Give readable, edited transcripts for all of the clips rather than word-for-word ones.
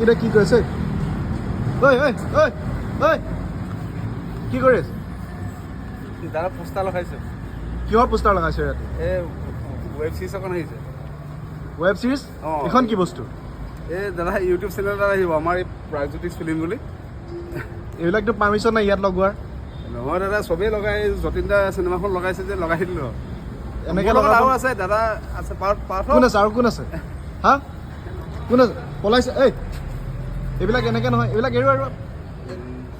এটা কি কৰিছে? ঐ ঐ ঐ ঐ কি কৰি আছে? দাদা পোষ্টাৰ লগাইছে। কিহৰ পোষ্টাৰ লগাইছে ইয়াতে? এই ৱেব চিৰিজ এখন আহিছে। Web series? অঁ। এখন কি বস্তু? এই দাদা ইউটিউব চেনেল এটা আহিব আমাৰ এই প্ৰাগজ্যোতিষ ফিল্ম বুলি। এইবিলাকতো পাৰ্মিশ্যন নাই ইয়াত লগোৱাৰ। নহয় দাদা চবেই লগাই যতীন দা চিনেমাখন লগাইছে যে লগাই দিলোঁ। এনেকৈ লগত লগাব। আৰু আছে দাদা আছে পাৰ্থ। কোন আছে আৰু কোন আছে? হা কোন আছে? পলাইছে। এইবিলাক এনেকৈ নহয়, এইবিলাক এৰো আৰু।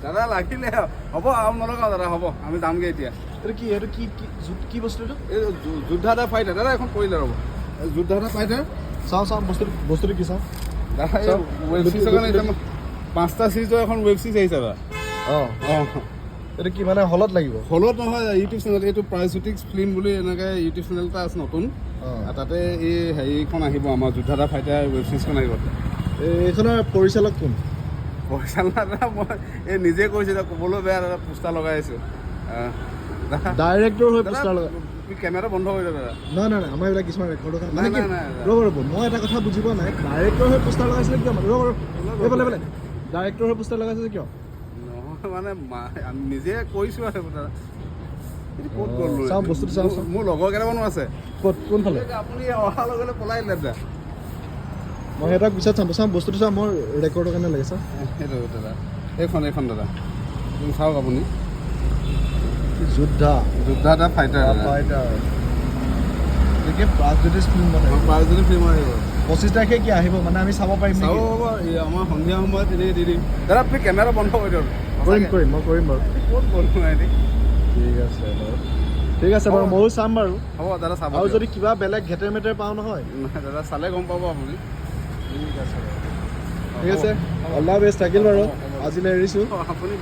দাদা লাগিলে হ'ব আৰু নলগাওঁ দাদা হ'ব আমি যামগৈ এতিয়া। এইটো কি কি বস্তু এইটো? এই যোদ্ধা দা ফাইটাৰ দাদা এখন কৰিলে ৰ'ব যোদ্ধা দা ফাইটাৰ। চাওঁ বস্তুটো কি চাওঁ। দাদা এই ৱেব চিৰিজ এখন আহিছে 5টা চিৰিজৰ এখন ৱেব চিৰিজ আহিছে দাদা। অঁ অঁ এইটো কি মানে হলত লাগিব? হলত নহয় ইউটিউব চেনেল এইটো প্ৰাগজ্যোতিষ ফিল্ম বুলি এনেকৈ ইউটিউব চেনেল এটা আছে নতুন। অঁ তাতে এই হেৰিখন আহিব আমাৰ যোদ্ধা দা ফাইটাৰ ৱেব চিৰিজখন আহিব। এইখনৰ পৰিচালক কোন? পৰিচালনা দাদা মই এই নিজে কৈছোঁ এতিয়া ক'বলৈ বেয়া দাদা পোষ্টাৰ লগাই আছোঁ। ডাইৰেক্টৰ হৈ পোষ্টাৰ লগা? কেমেৰা বন্ধ কৰি দিয়ক দাদা। নহয় আমাৰ এইবিলাক কিছুমান ৰেকৰ্ডৰ কাৰণে নাই, মানে কি নাই, নাই। ৰ'ব মই এটা কথা বুজি পোৱা নাই। ডাইৰেক্টৰ হৈ পোষ্টাৰ লগাইছিলে কিয়? এইফালে ডাইৰেক্টৰ হৈ পোষ্টাৰ লগাইছিলে কিয়? নহয় মানে আমি নিজে কৈছোঁ আৰু দাদা। এইটো ক'ত গ'ল চাওঁ বস্তুটো চাওঁ। মোৰ লগৰ কেইটামানো আছে। ক'ত কোনফালে? আপুনি অহাৰ লগে লগে পলাই দিলে দাদা। মই সিহঁতক পিছত চাওঁ বস্তুটো চাওঁ মোৰ ৰেকৰ্ডৰ কাৰণে লাগে চাওঁ। সেইটো দাদা এইখন দাদা চাওক আপুনি যোদ্ধা দা ফাইটাৰ গতিকে প্ৰাগজ্যোতিষ ফিল্ম মানে প্ৰাগজ্যোতিষ ফিল্ম আহিব 25 তাৰিখে কি আহিব মানে আমি চাব পাৰিম চাব নেকি? হ'ব আমাৰ সন্ধিয়া সময়ত এনেই দি দিম দাদা আপুনি কেমেৰা বন্ধ কৰি দিয়ক। মই কৰিম বাৰু। ক'ত গ'ল এনে ঠিক আছে বাৰু ময়ো চাম বাৰু। হ'ব দাদা চাব আৰু যদি কিবা বেলেগ ঘেটেৰ মেটেৰ পাওঁ নহয় নাই দাদা চালে গম পাব আপুনি। ঠিক আছে অল দ্য বেষ্ট থাকিল বাৰু আজিলৈ এৰিছোঁ। আপুনি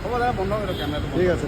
হ'ব দাদা বন্ধ কৰি দিয়ক কেমেৰাটো। ঠিক আছে